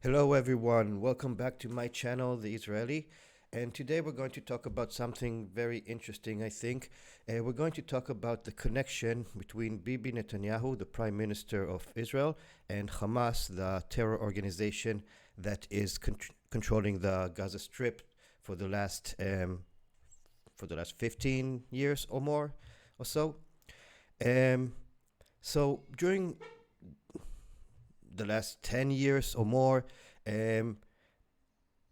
Hello everyone, welcome back to my channel, The Israeli. And today we're going to talk about something very interesting, I think. We're going to talk about the connection between Bibi Netanyahu, the Prime Minister of Israel, and Hamas, the terror organization that is controlling the Gaza Strip for the last 15 years or more or so. So during the last 10 years or more,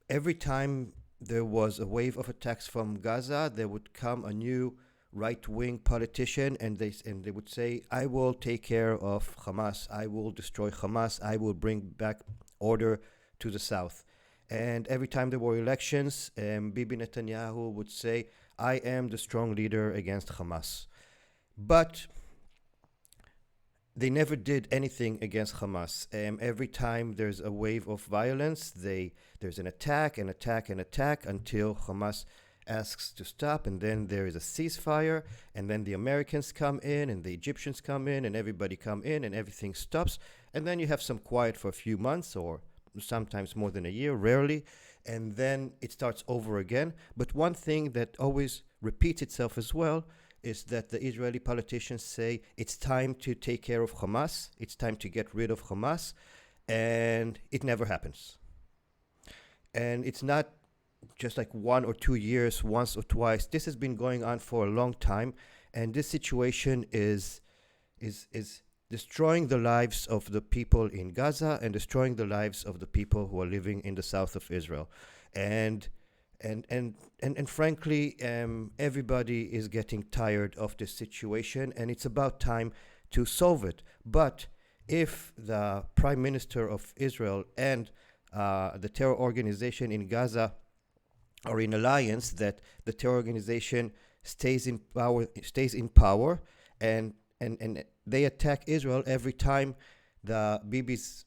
every time there was a wave of attacks from Gaza, there would come a new right-wing politician, and they would say, I will take care of Hamas, I will destroy Hamas, I will bring back order to the south. And every time there were elections, Bibi Netanyahu would say, I am the strong leader against Hamas. But they never did anything against Hamas. Every time there's a wave of violence, there's an attack until Hamas asks to stop, and then there is a ceasefire, and then the Americans come in, and the Egyptians come in, and everybody come in, and everything stops, and then you have some quiet for a few months, or sometimes more than a year, rarely, and then it starts over again. But one thing that always repeats itself as well is that the Israeli politicians say it's time to take care of Hamas, it's time to get rid of Hamas, and it never happens. And it's not just like 1 or 2 years, once or twice. This has been going on for a long time, and this situation is destroying the lives of the people in Gaza and destroying the lives of the people who are living in the south of Israel. And frankly, everybody is getting tired of this situation, and it's about time to solve it. But if the Prime Minister of Israel and the terror organization in Gaza are in alliance, that the terror organization stays in power, and they attack Israel every time the Bibi's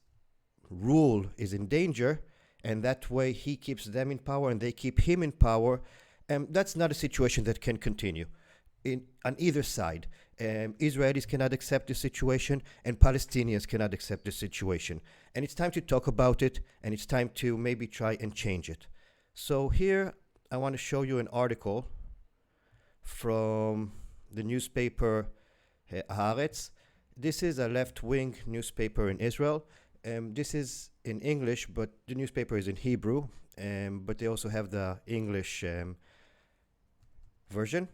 rule is in danger, and that way he keeps them in power and they keep him in power. That's not a situation that can continue on either side. Israelis cannot accept this situation, and Palestinians cannot accept this situation. And it's time to talk about it, and it's time to maybe try and change it. So here I want to show you an article from the newspaper Haaretz. This is a left-wing newspaper in Israel. This is in English, but the newspaper is in Hebrew, but they also have the English version.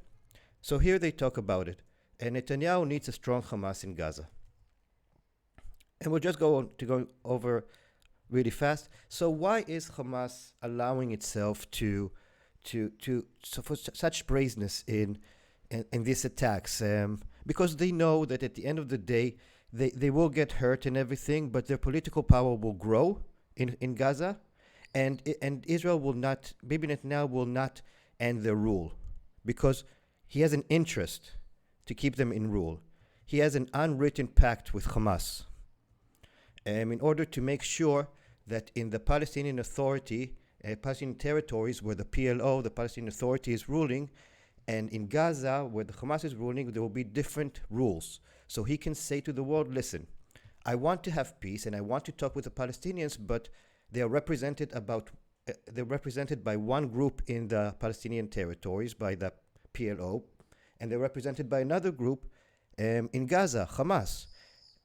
So here they talk about it. And Netanyahu needs a strong Hamas in Gaza. And we'll just go over really fast. So why is Hamas allowing itself to for such brazenness in these attacks? Because they know that at the end of the day, they will get hurt and everything, but their political power will grow in Gaza, and Israel will not, Bibi Netanyahu will not end their rule, because he has an interest to keep them in rule. He has an unwritten pact with Hamas in order to make sure that in the Palestinian Authority, Palestinian territories where the PLO, the Palestinian Authority, is ruling, and in Gaza, where the Hamas is ruling, there will be different rules. So he can say to the world, listen, I want to have peace and I want to talk with the Palestinians, but they are represented by one group in the Palestinian territories, by the PLO, and they're represented by another group in Gaza, Hamas.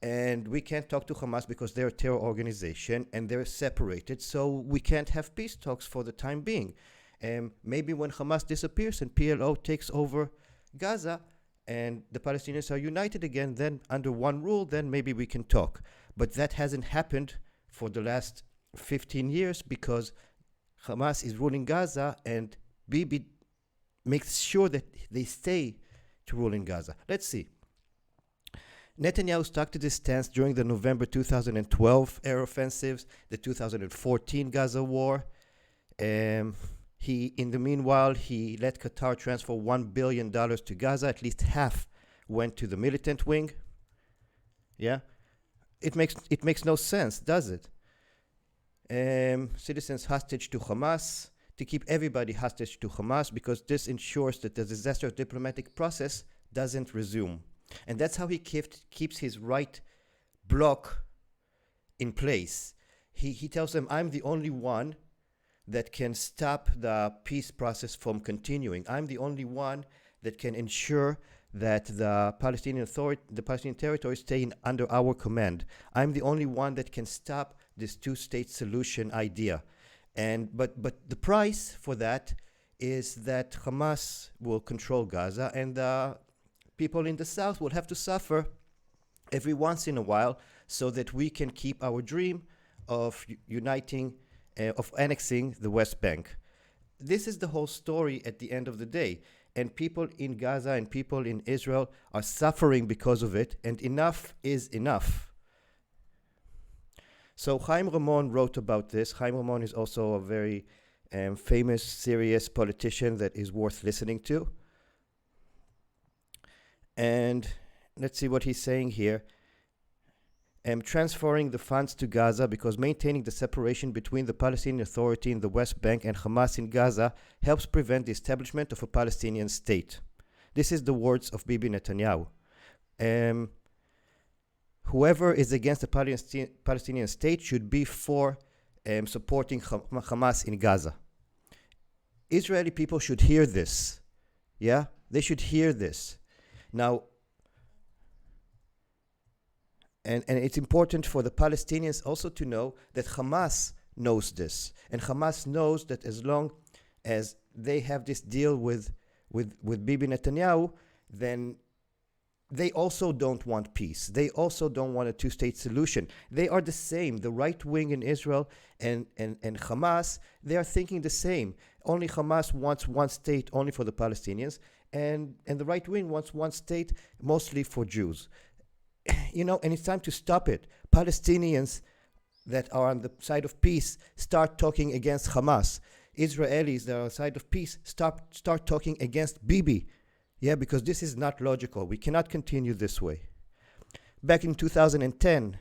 And we can't talk to Hamas because they're a terror organization and they're separated, so we can't have peace talks for the time being. Maybe when Hamas disappears and PLO takes over Gaza and the Palestinians are united again, then under one rule, then maybe we can talk. But that hasn't happened for the last 15 years because Hamas is ruling Gaza, and Bibi makes sure that they stay to rule in Gaza. Let's see. Netanyahu stuck to this stance during the November 2012 air offensives, the 2014 Gaza war. In the meanwhile, he let Qatar transfer $1 billion to Gaza. At least half went to the militant wing. Yeah, it makes no sense, does it? Citizens hostage to Hamas, to keep everybody hostage to Hamas, because this ensures that the disastrous diplomatic process doesn't resume. And that's how he keeps his right bloc in place. he tells them, I'm the only one that can stop the peace process from continuing. I'm the only one that can ensure that the Palestinian Authority, the Palestinian territories stay under our command. I'm the only one that can stop this two-state solution idea. But the price for that is that Hamas will control Gaza, and the people in the south will have to suffer every once in a while so that we can keep our dream of uniting, of annexing the West Bank. This is the whole story at the end of the day. And people in Gaza and people in Israel are suffering because of it, and enough is enough. So Chaim Ramon wrote about this. Chaim Ramon is also a very famous, serious politician that is worth listening to. And let's see what he's saying here. Transferring the funds to Gaza because maintaining the separation between the Palestinian Authority in the West Bank and Hamas in Gaza helps prevent the establishment of a Palestinian state. This is the words of Bibi Netanyahu. Whoever is against the Palestinian state should be for supporting Hamas in Gaza. Israeli people should hear this. Yeah? They should hear this. Now, and it's important for the Palestinians also to know that Hamas knows this. And Hamas knows that as long as they have this deal with Bibi Netanyahu, then they also don't want peace. They also don't want a two-state solution. They are the same. The right wing in Israel and Hamas, they are thinking the same. Only Hamas wants one state only for the Palestinians, and the right wing wants one state mostly for Jews. You know, and it's time to stop it. Palestinians that are on the side of peace start talking against Hamas. Israelis that are on the side of peace start talking against Bibi. Yeah, because this is not logical. We cannot continue this way. Back in 2010,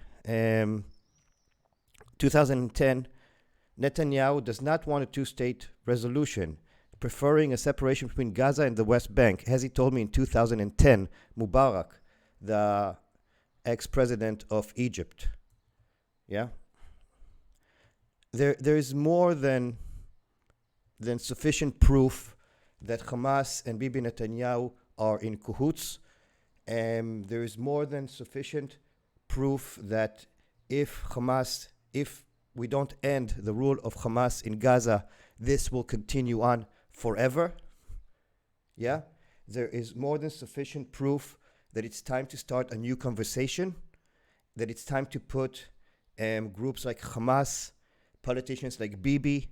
Netanyahu does not want a two-state resolution, preferring a separation between Gaza and the West Bank. As he told me in 2010, Mubarak, the ex-president of Egypt. Yeah? There is more than sufficient proof that Hamas and Bibi Netanyahu are in cahoots. There is more than sufficient proof that if we don't end the rule of Hamas in Gaza, this will continue on forever. Yeah? There is more than sufficient proof that it's time to start a new conversation, that it's time to put groups like Hamas, politicians like Bibi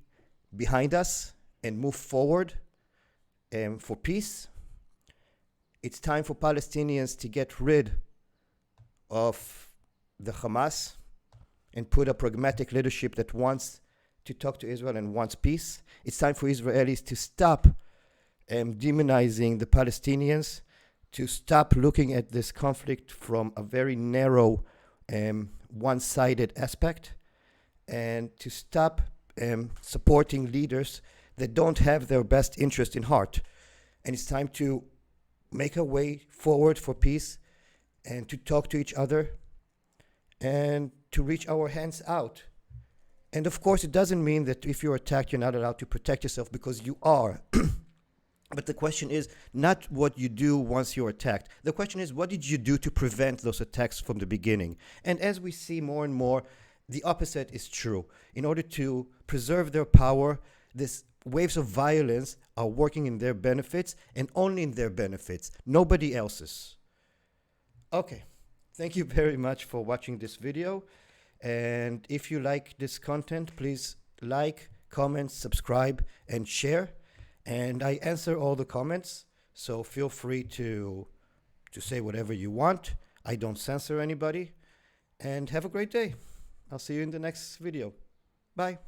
behind us and move forward for peace. It's time for Palestinians to get rid of the Hamas and put a pragmatic leadership that wants to talk to Israel and wants peace. It's time for Israelis to stop demonizing the Palestinians, to stop looking at this conflict from a very narrow, one-sided aspect, and to stop supporting leaders that don't have their best interest in heart. And it's time to make a way forward for peace and to talk to each other and to reach our hands out. And of course, it doesn't mean that if you're attacked, you're not allowed to protect yourself, because you are. But the question is not what you do once you're attacked. The question is, what did you do to prevent those attacks from the beginning? And as we see more and more, the opposite is true. In order to preserve their power, these waves of violence are working in their benefits and only in their benefits, nobody else's. Okay, thank you very much for watching this video. And if you like this content, please like, comment, subscribe, and share. And I answer all the comments, so feel free to say whatever you want. I don't censor anybody. And have a great day. I'll see you in the next video. Bye.